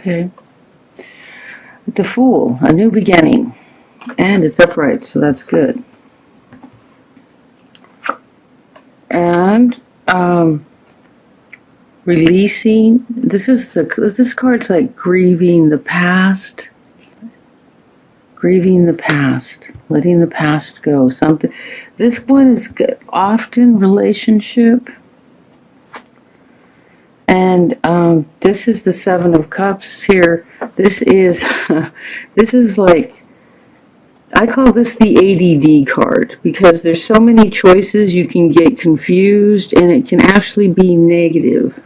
Okay. The Fool, a new beginning. And it's upright, so that's good. And releasing. This card's like grieving the past. Grieving the past, letting the past go. Something. This one is good, often relationship. And this is the Seven of Cups here. This is like, I call this the ADD card, because there's so many choices you can get confused, and it can actually be negative.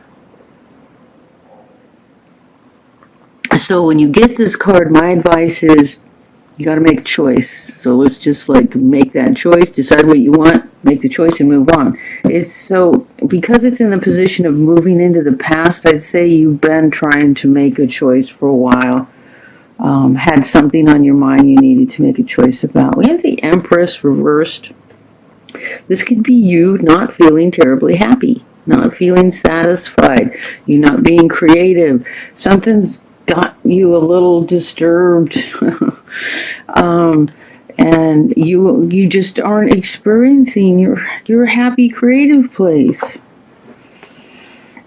So when you get this card, my advice is you got to make a choice. So let's just like make that choice, decide what you want, make the choice, and move on. It's so, because it's in the position of moving into the past, I'd say you've been trying to make a choice for a while. Had something on your mind you needed to make a choice about. We have the Empress reversed. This could be you not feeling terribly happy, not feeling satisfied, you not being creative. Something's got you a little disturbed. And you just aren't experiencing your happy creative place.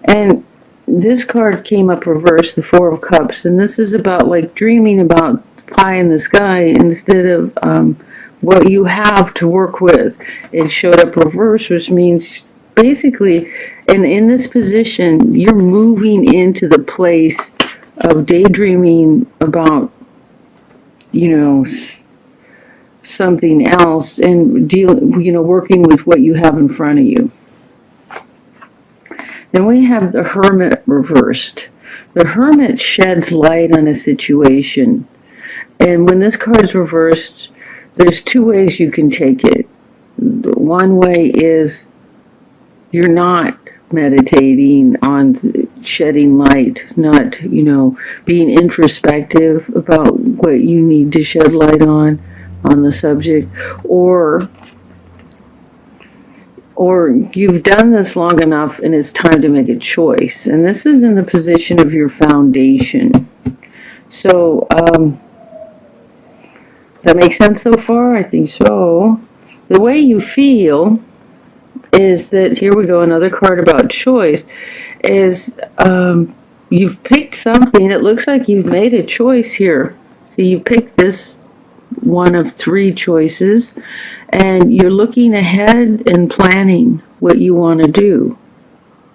And this card came up reversed, the Four of Cups, and this is about like dreaming about pie in the sky instead of what you have to work with. It showed up reversed, which means basically, and in this position, you're moving into the place of daydreaming about, something else, and working with what you have in front of you. Then we have the Hermit reversed. The Hermit sheds light on a situation. And when this card is reversed, there's two ways you can take it. One way is you're not meditating on shedding light, not, being introspective about what you need to shed light on the subject, or you've done this long enough and it's time to make a choice. And this is in the position of your foundation. So, does that make sense so far? I think so. The way you feel is that, here we go, another card about choice, is you've picked something. It looks like you've made a choice here. So you picked this one of three choices, and you're looking ahead and planning what you want to do.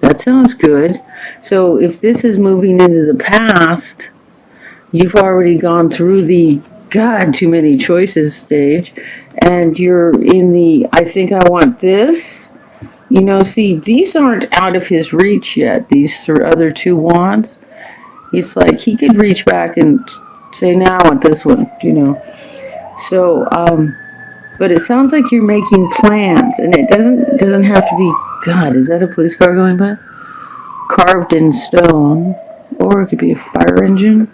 That sounds good. So if this is moving into the past, you've already gone through the God, too many choices stage, and you're in the I think I want this. See, these aren't out of his reach yet, these other two wands. It's like he could reach back and say, now I want this one, So, but it sounds like you're making plans, and it doesn't have to be, God, is that a police car going by? Carved in stone, or it could be a fire engine.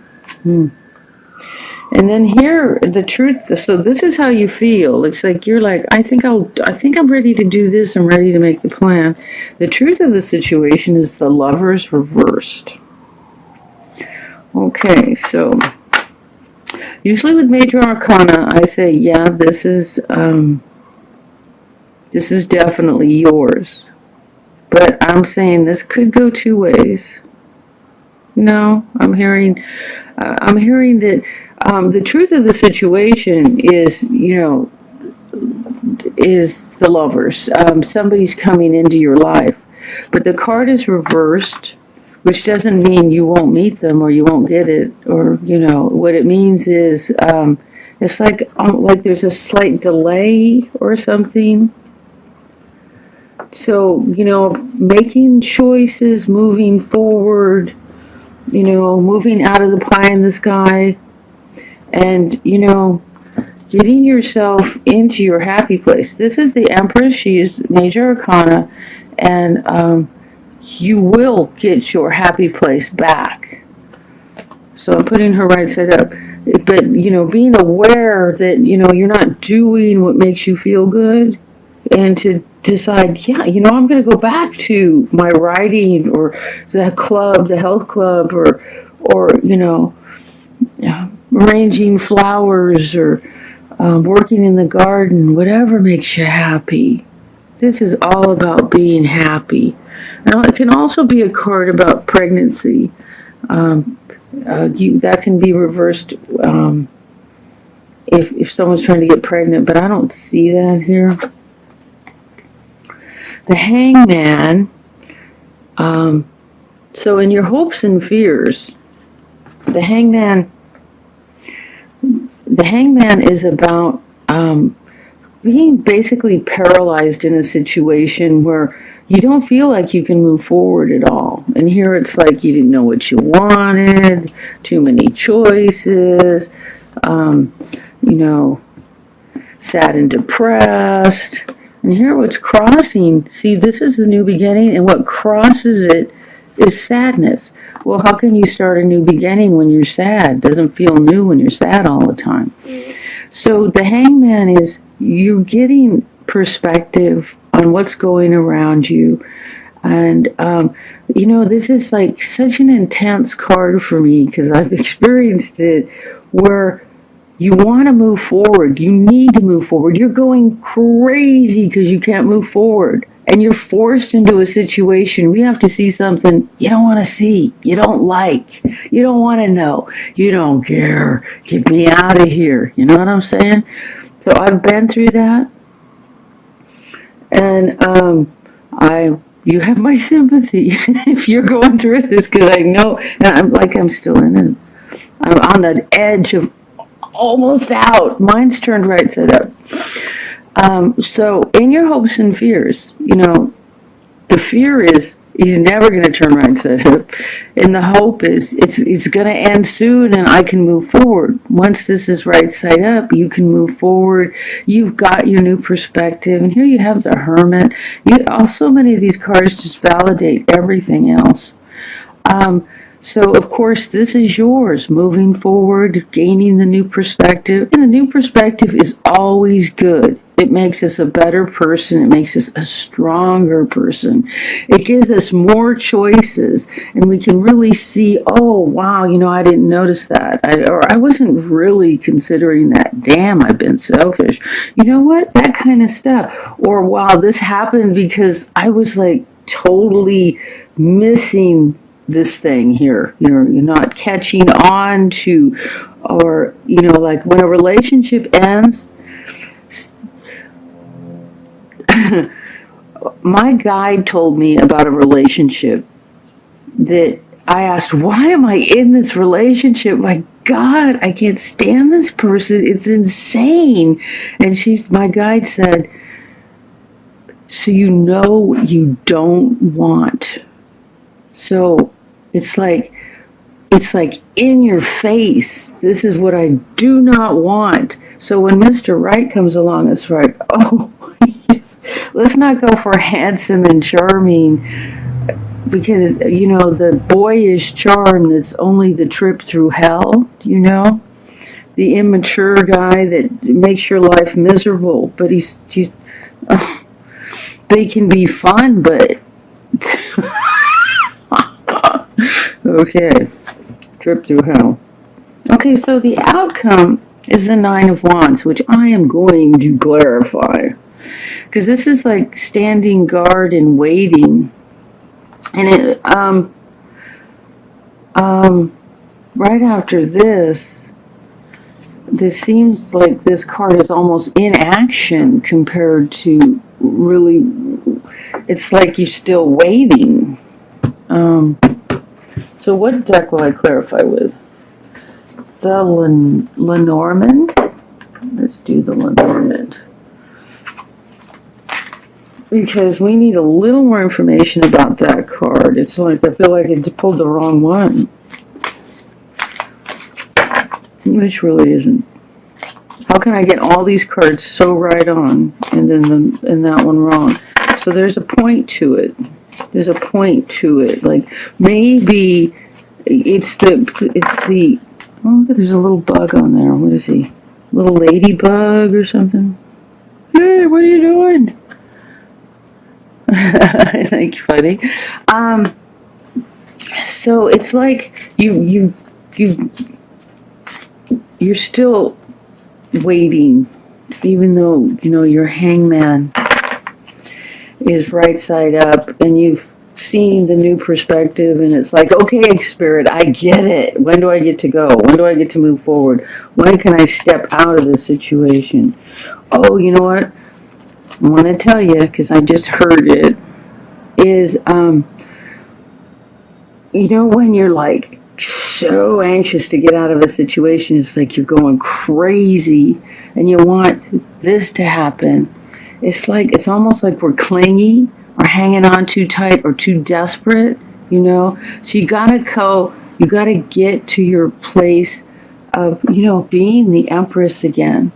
And then here, the truth, so this is how you feel. It's like you're like, I think I'm ready to do this. I'm ready to make the plan. The truth of the situation is the Lovers reversed. Okay, so usually with major arcana, I say, yeah, this is definitely yours. But I'm saying this could go two ways. No, I'm hearing that the truth of the situation is, is the Lovers. Somebody's coming into your life. But the card is reversed, which doesn't mean you won't meet them or you won't get it, or, what it means is it's like there's a slight delay or something. So, making choices, moving forward, moving out of the pie in the sky, and, getting yourself into your happy place. This is the Empress. She is major arcana, and you will get your happy place back. So I'm putting her right side up. But, being aware that, you're not doing what makes you feel good, and to decide, yeah, I'm going to go back to my writing or the club, the health club, or or arranging flowers, or working in the garden, whatever makes you happy. This is all about being happy. Now, it can also be a card about pregnancy. That can be reversed if someone's trying to get pregnant, but I don't see that here. The Hangman. So in your hopes and fears, the Hangman is about being basically paralyzed in a situation where you don't feel like you can move forward at all. And here it's like you didn't know what you wanted, too many choices, sad and depressed. And here what's crossing, see, this is the new beginning, and what crosses it is sadness. Well, how can you start a new beginning when you're sad? It doesn't feel new when you're sad all the time. So the Hangman is, you're getting perspective on what's going around you. And, this is like such an intense card for me, because I've experienced it, where you want to move forward. You need to move forward. You're going crazy because you can't move forward. And you're forced into a situation where you have to see something you don't want to see, you don't like, you don't want to know, you don't care. Get me out of here. You know what I'm saying? So I've been through that. And you have my sympathy if you're going through this, because I know, and I'm still in it. I'm on the edge of almost out. Mine's turned right side up. So in your hopes and fears, the fear is he's never going to turn right side up, and the hope is it's going to end soon and I can move forward. Once this is right side up, you can move forward. You've got your new perspective, and here you have the Hermit. So many of these cards just validate everything else. So, of course, this is yours, moving forward, gaining the new perspective. And the new perspective is always good. It makes us a better person. It makes us a stronger person. It gives us more choices, and we can really see, oh, wow, I didn't notice that. I wasn't really considering that. Damn, I've been selfish. You know what? That kind of stuff. Or, wow, this happened because I was like totally missing this thing here. You're not catching on to, or like when a relationship ends. My guide told me about a relationship that I asked, why am I in this relationship? My God, I can't stand this person. It's insane. And my guide said, so what you don't want. So it's like in your face. This is what I do not want. So when Mr. Right comes along, it's like, oh, yes, let's not go for handsome and charming, because, the boyish charm that's only the trip through hell, the immature guy that makes your life miserable, but they can be fun, but okay, trip through hell. Okay, so the outcome is the Nine of Wands, which I am going to clarify, because this is like standing guard and waiting. And it right after this seems like this card is almost inaction compared to really, it's like you're still waiting. So what deck will I clarify with? The Lenormand? Let's do the Lenormand. Because we need a little more information about that card. It's like I feel like I pulled the wrong one. Which really isn't. How can I get all these cards so right on and then that one wrong? So there's a point to it. There's a point to it. Like maybe it's the oh, look, there's a little bug on there. What is he? Little ladybug or something? Hey, what are you doing? I think funny. So it's like you're still waiting, even though, your hangman is right side up and you've seen the new perspective, and it's like, okay, Spirit, I get it. When do I get to go? When do I get to move forward? When can I step out of this situation? Oh, you know what? I want to tell you, because I just heard it, is, when you're like so anxious to get out of a situation, it's like you're going crazy and you want this to happen. It's almost like we're clingy or hanging on too tight or too desperate, So you gotta get to your place of, being the Empress again,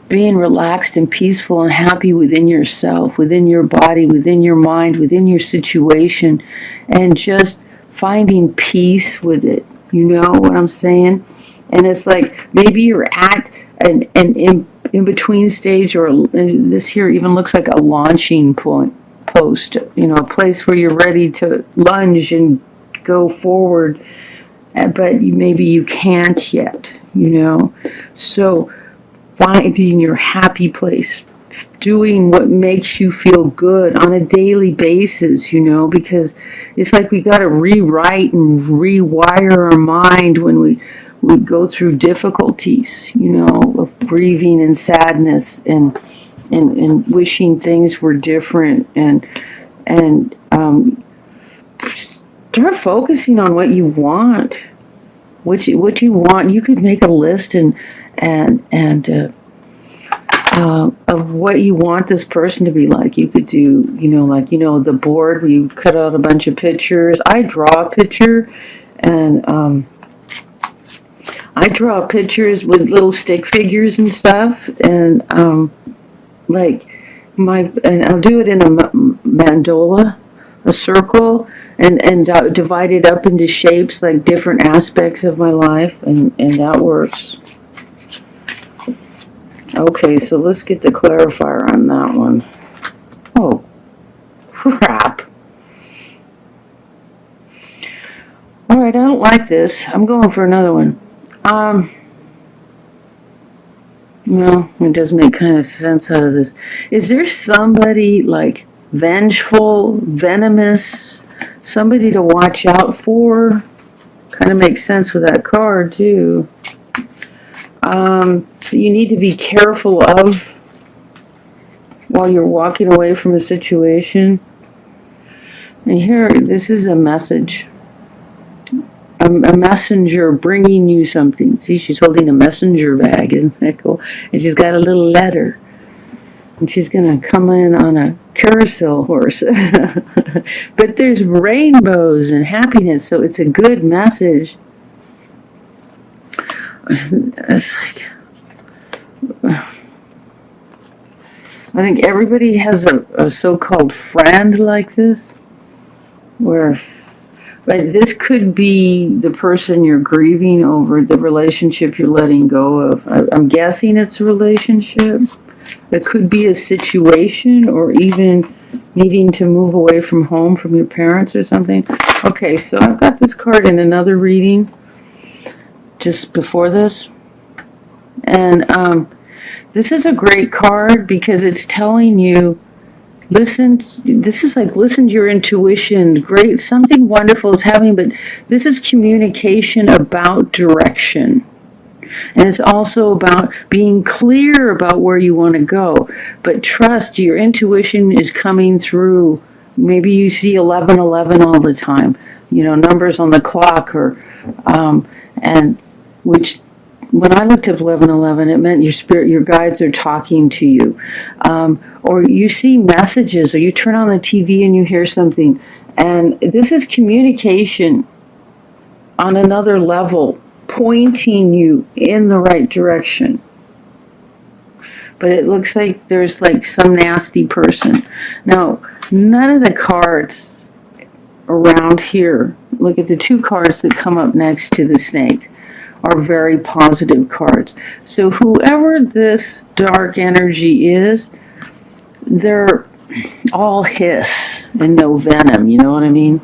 being relaxed and peaceful and happy within yourself, within your body, within your mind, within your situation, and just finding peace with it. You know what I'm saying? And it's like maybe you're at an in-between stage, or this here even looks like a launching post, a place where you're ready to lunge and go forward, but maybe you can't yet, So finding your happy place, doing what makes you feel good on a daily basis, because it's like we got to rewrite and rewire our mind when we go through difficulties, of grieving and sadness and wishing things were different, and start focusing on what you want. What you want. You could make a list of what you want this person to be like. You could do, the board where you cut out a bunch of pictures. I draw a picture, and I draw pictures with little stick figures and stuff, and and I'll do it in a mandola, a circle, and divide it up into shapes, like different aspects of my life, and that works. Okay, so let's get the clarifier on that one. Oh, crap. Alright, I don't like this. I'm going for another one. Well, it does make kind of sense out of this. Is there somebody like vengeful, venomous, somebody to watch out for? Kind of makes sense with that card, too. You need to be careful of while you're walking away from a situation. And here, this is a message. A messenger bringing you something. See, she's holding a messenger bag. Isn't that cool? And she's got a little letter. And she's going to come in on a carousel horse. But there's rainbows and happiness, so it's a good message. It's like, I think everybody has a so-called friend like this, but this could be the person you're grieving over, the relationship you're letting go of. I'm guessing it's a relationship. It could be a situation, or even needing to move away from home, from your parents or something. Okay, so I've got this card in another reading just before this, and this is a great card because it's telling you, listen. This is like, listen to your intuition. Great, something wonderful is happening, but this is communication about direction, and it's also about being clear about where you want to go. But trust, your intuition is coming through. Maybe you see 1111 all the time, numbers on the clock, or and which, when I looked up 1111, it meant your spirit, your guides are talking to you. Or you see messages, or you turn on the TV and you hear something. And this is communication on another level, pointing you in the right direction. But it looks like there's like some nasty person. Now, none of the cards around here, look at the two cards that come up next to the snake, are very positive cards. So whoever this dark energy is, they're all hiss and no venom, you know what I mean?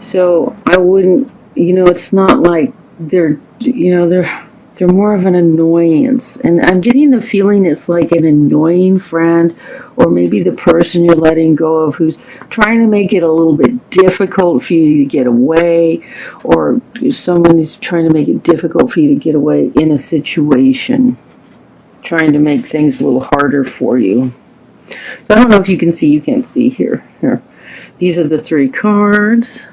So I wouldn't, it's not like they're more of an annoyance. And I'm getting the feeling it's like an annoying friend, or maybe the person you're letting go of who's trying to make it a little bit difficult for you to get away, or someone who's trying to make it difficult for you to get away in a situation, trying to make things a little harder for you. So I don't know if you can see, you can't see here. These are the 3 cards.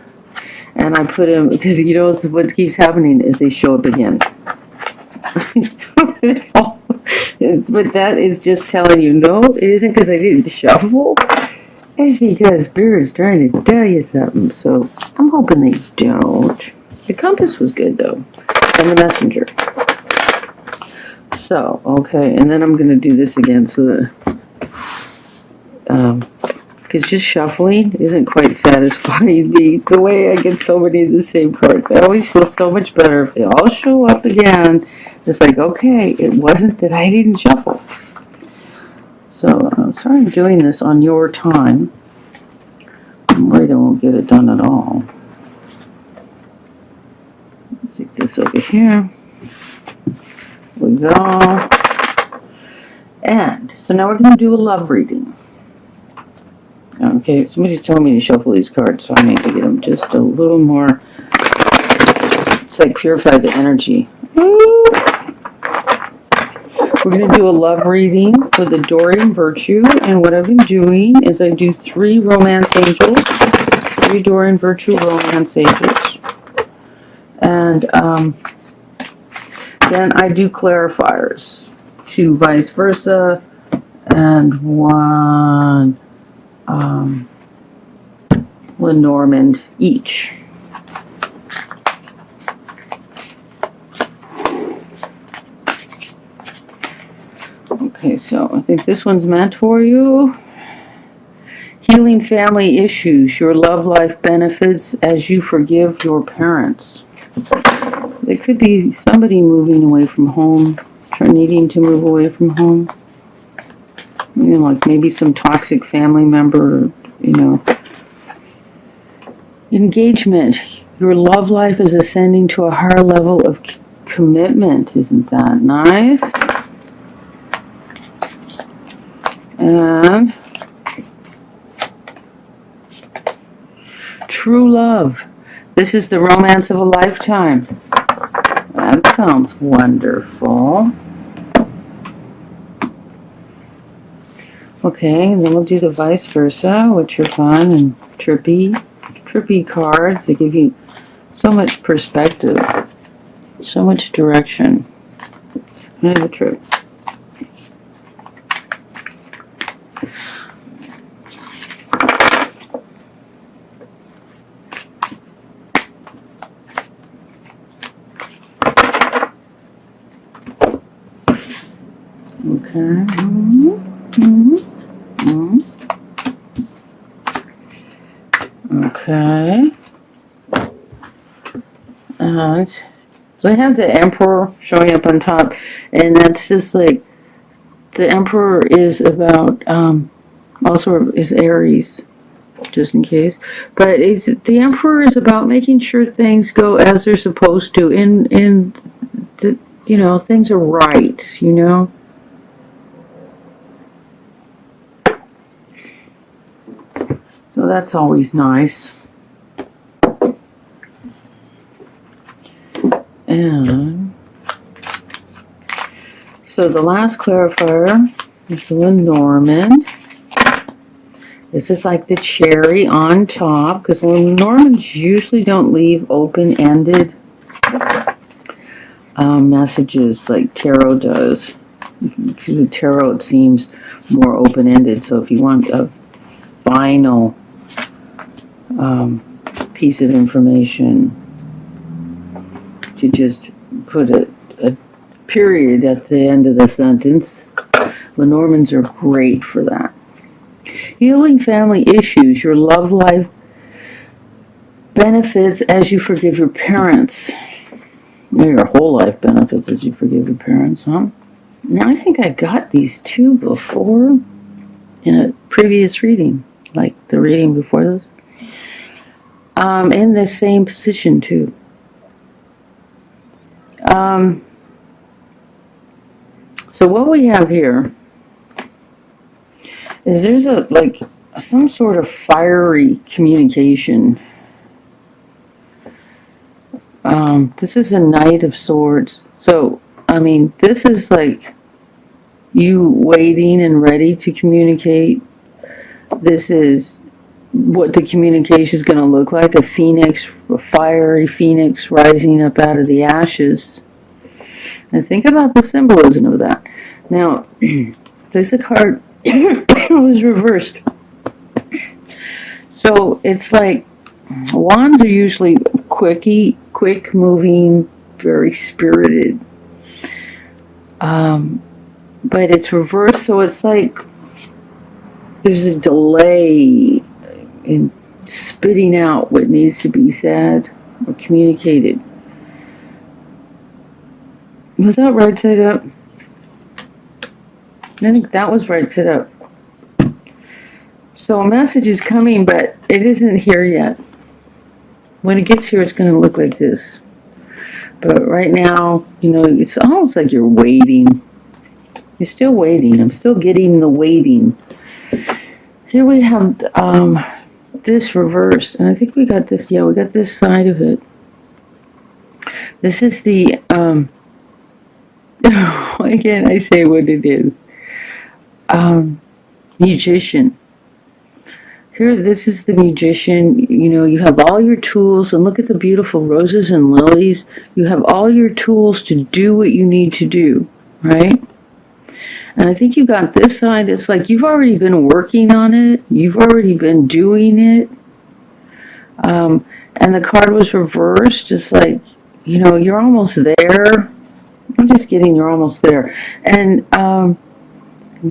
And I put them, because what keeps happening is they show up again. But that is just telling you, no, it isn't because I didn't shuffle. It's because Spirit's trying to tell you something. So I'm hoping they don't. The compass was good, though. And the messenger. So, okay. And then I'm going to do this again so that... because just shuffling isn't quite satisfying me the way I get so many of the same cards. I always feel so much better if they all show up again. It's like, okay, it wasn't that I didn't shuffle. So I'm sorry I'm doing this on your time. I'm worried I won't get it done at all. Let's take this over here. We go. And so now we're going to do a love reading. Okay, somebody's telling me to shuffle these cards, so I need to get them just a little more. It's like purify the energy. Ooh. We're going to do a love reading for the Dorian Virtue, and what I've been doing is I do 3 Romance Angels, 3 Dorian Virtue Romance Angels, and then I do clarifiers, 2 vice versa, and 1 Lenormand each. Okay, so I think this one's meant for you. Healing family issues. Your love life benefits as you forgive your parents. There could be somebody moving away from home, needing to move away from home. Like maybe some toxic family member, Engagement. Your love life is ascending to a higher level of commitment. Isn't that nice? And true love. This is the romance of a lifetime. That sounds wonderful. Okay, and then we'll do the vice versa, which are fun and trippy cards. They give you so much perspective, so much direction. And the truth. Okay. Okay. And so I have the Emperor showing up on top, and that's just like the Emperor is about also is Aries, just in case. But the Emperor is about making sure things go as they're supposed to. In the, things are right. So that's always nice. And so the last clarifier is the Lenormand. This is like the cherry on top, because Lenormands usually don't leave open-ended messages like tarot does. Because with tarot it seems more open-ended, so if you want a final piece of information, you just put a period at the end of the sentence. Lenormands are great for that. Healing family issues. Your love life benefits as you forgive your parents. Your whole life benefits as you forgive your parents, huh? Now I think I got these 2 before in a previous reading, like the reading before this. in this same position too. So what we have here is there's some sort of fiery communication. This is a Knight of Swords. So, I mean, this is like you waiting and ready to communicate. This is what the communication is going to look like. A phoenix, a fiery phoenix rising up out of the ashes. And think about the symbolism of that. Now, this card was reversed. So it's like wands are usually quick moving, very spirited. But it's reversed, so it's like there's a delay in spitting out what needs to be said or communicated. Was that right side up? I think that was right side up. So a message is coming, but it isn't here yet. When it gets here, it's going to look like this. But right now, you know, it's almost like you're waiting. You're still waiting. I'm still getting the waiting. Here we have this reversed. And I think we got this. Yeah, we got this side of it. This is the... why can't I say what it is? Magician. Here, this is the magician. You know, you have all your tools, and look at the beautiful roses and lilies. You have all your tools to do what you need to do, right? And I think you got this side. It's like you've already been working on it. You've already been doing it. And the card was reversed. It's like, you know, you're almost there. I'm just kidding, you're almost there. And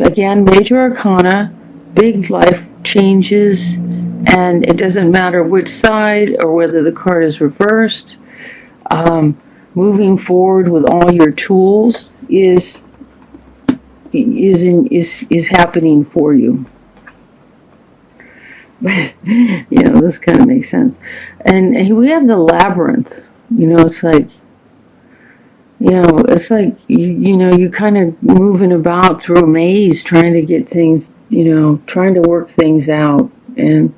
again, major arcana, big life changes, and it doesn't matter which side or whether the card is reversed. Moving forward with all your tools is happening for you. But you know, this kind of makes sense. And we have the labyrinth. You know, it's like, you know, it's like, you know, you kind of moving about through a maze trying to get things, you know, trying to work things out. And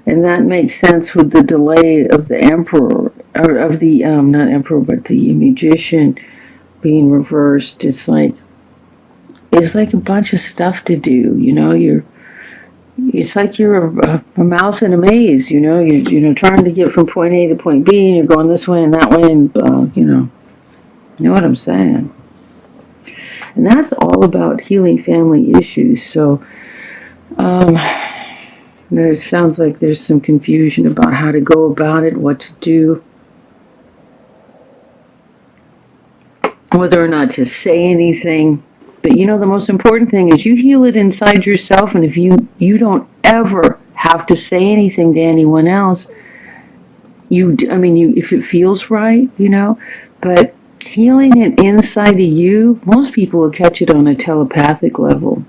that makes sense with the delay of the emperor, or of the, not emperor, but the magician being reversed. It's like a bunch of stuff to do, you know, it's like you're a mouse in a maze, you know, you're trying to get from point A to point B, and you're going this way and that way, and, you know what I'm saying. And that's all about healing family issues. So, it sounds like there's some confusion about how to go about it, what to do, whether or not to say anything. But you know, the most important thing is you heal it inside yourself, and if you don't ever have to say anything to anyone else, if it feels right, you know, but healing it inside of you, most people will catch it on a telepathic level.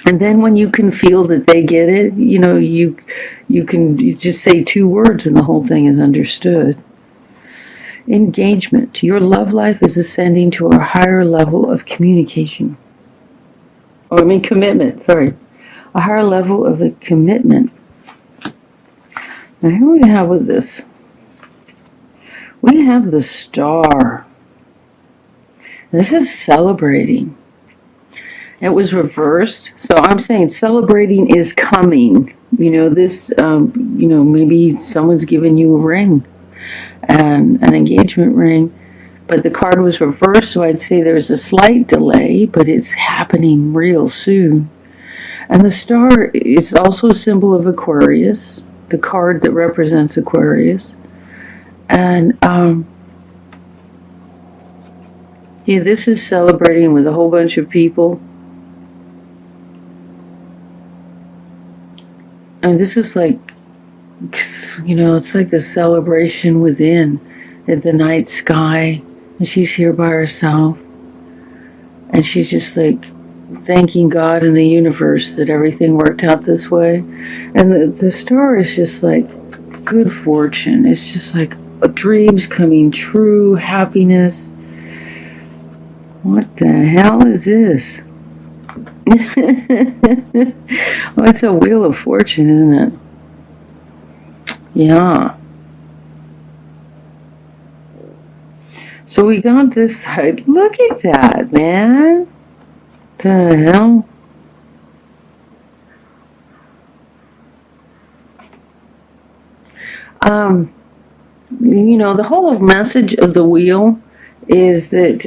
And then when you can feel that they get it, you know, you just say 2 words and the whole thing is understood. Engagement. Your love life is ascending to a higher level of communication. Commitment, sorry. A higher level of a commitment. Now here we have with this. We have the Star. This is celebrating. It was reversed. So I'm saying celebrating is coming. You know, this, you know, maybe someone's giving you a ring, and an engagement ring. But the card was reversed, so I'd say there's a slight delay, but it's happening real soon. And the Star is also a symbol of Aquarius, the card that represents Aquarius. And, yeah, this is celebrating with a whole bunch of people. And this is like, you know, it's like the celebration within, at the night sky. And she's here by herself. And she's just like thanking God and the universe that everything worked out this way. And the Star is just like, good fortune. It's just like dreams coming true, happiness. What the hell is this? Well, it's a wheel of fortune, isn't it? Yeah. So we got this side. Look at that, man. The hell? You know, the whole message of the wheel is that,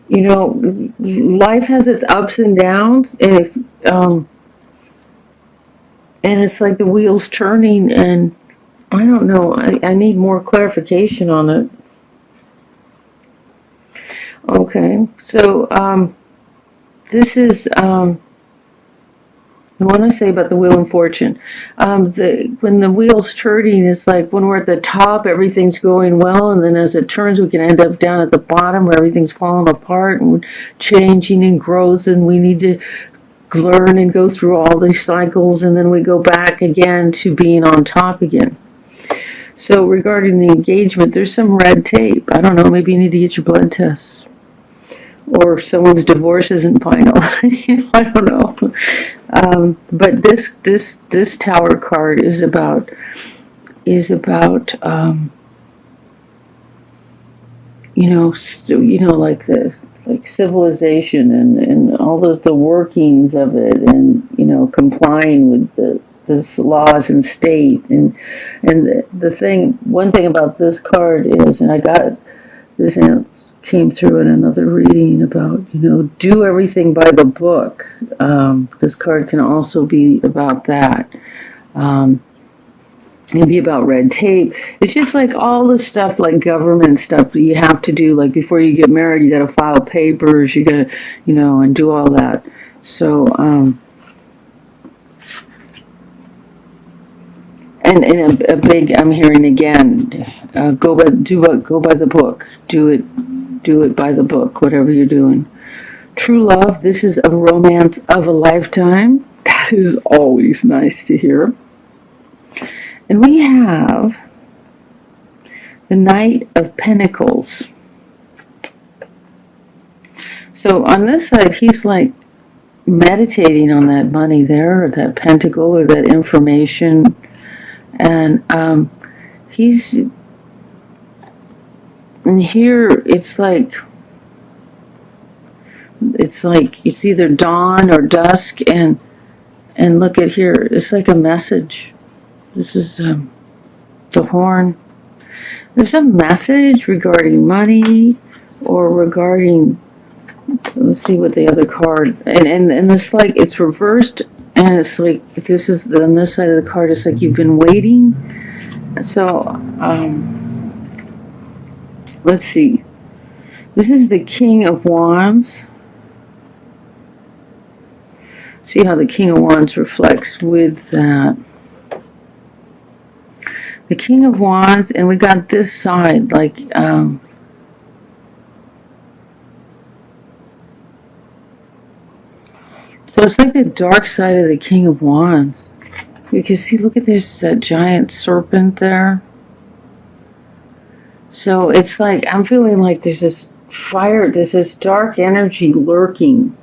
you know, life has its ups and downs, and it's like the wheel's turning, and I don't know, I need more clarification on it. Okay, so, this is, what I say about the wheel of fortune. When the wheel's turning, it's like when we're at the top, everything's going well, and then as it turns, we can end up down at the bottom where everything's falling apart and changing and growth, and we need to learn and go through all these cycles, and then we go back again to being on top again. So regarding the engagement, there's some red tape. I don't know, maybe you need to get your blood tests. Or someone's divorce isn't final. I don't know. But this Tower card is about you know, like civilization and all of the workings of it, and you know, complying with the laws and state, and one thing about this card is, and I got this came through in another reading about, you know, do everything by the book. This card can also be about that. It can be about red tape. It's just like all the stuff, like government stuff that you have to do. Like before you get married, you got to file papers. You got to, you know, and do all that. So, and a big, I'm hearing again, go by the book. Do it by the book, whatever you're doing. True love, this is a romance of a lifetime. That is always nice to hear. And we have the Knight of Pentacles. So on this side, he's like meditating on that money there, or that pentacle, or that information. And and here it's like it's either dawn or dusk, and look at here, it's like a message. This is the horn. There's a message regarding money, or regarding, let's see what the other card, and it's like it's reversed, and it's like this is on this side of the card, it's like you've been waiting. So let's see. This is the King of Wands. See how the King of Wands reflects with that. The King of Wands, and we got this side, like, so it's like the dark side of the King of Wands. You can see, look at this, that giant serpent there. So it's like, I'm feeling like there's this fire, there's this dark energy lurking